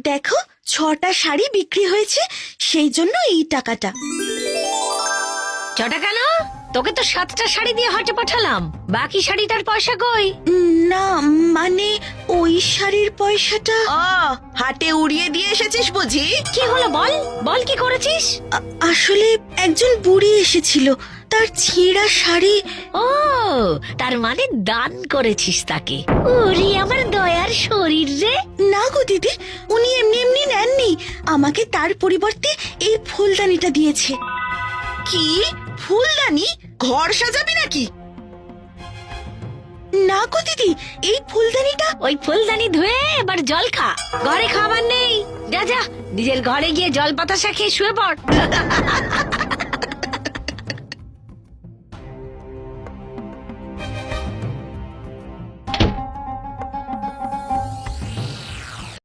দেখো 6টা শাড়ি বিক্রি হয়েছে, সেই জন্য এই টাকাটা। ছটা কেন? তোকে তো 7টা শাড়ি দিয়ে হাটে পাঠালাম, বাকি শাড়িটার পয়সা কই? না মানে ওই শাড়ির পয়সাটা। হাটে উড়িয়ে দিয়ে এসেছিস বুঝি? কি হলো বল, বল কি করেছিস? আসলে একজন বুড়ি এসেছিল, তার ছেঁড়া শাড়ি। ও, তার মানে দান করেছিস তাকে? ওরে আমার দয়ার শরীর রে। না গো দিদি, উনি এমনি এমনি নেননি, আমাকে তার পরিবর্তে এই ফুলদানিটা দিয়েছে। কি ফুলদানি? ঘর সাজাবি নাকি? না গো দিদি, এই ফুলদানিটা। ওই ফুলদানি ধুয়ে এবার জল খা, ঘরে খাবার নেই। যা যা, নিজের ঘরে গিয়ে জল বাতাসা খেয়ে শুয়ে পড়।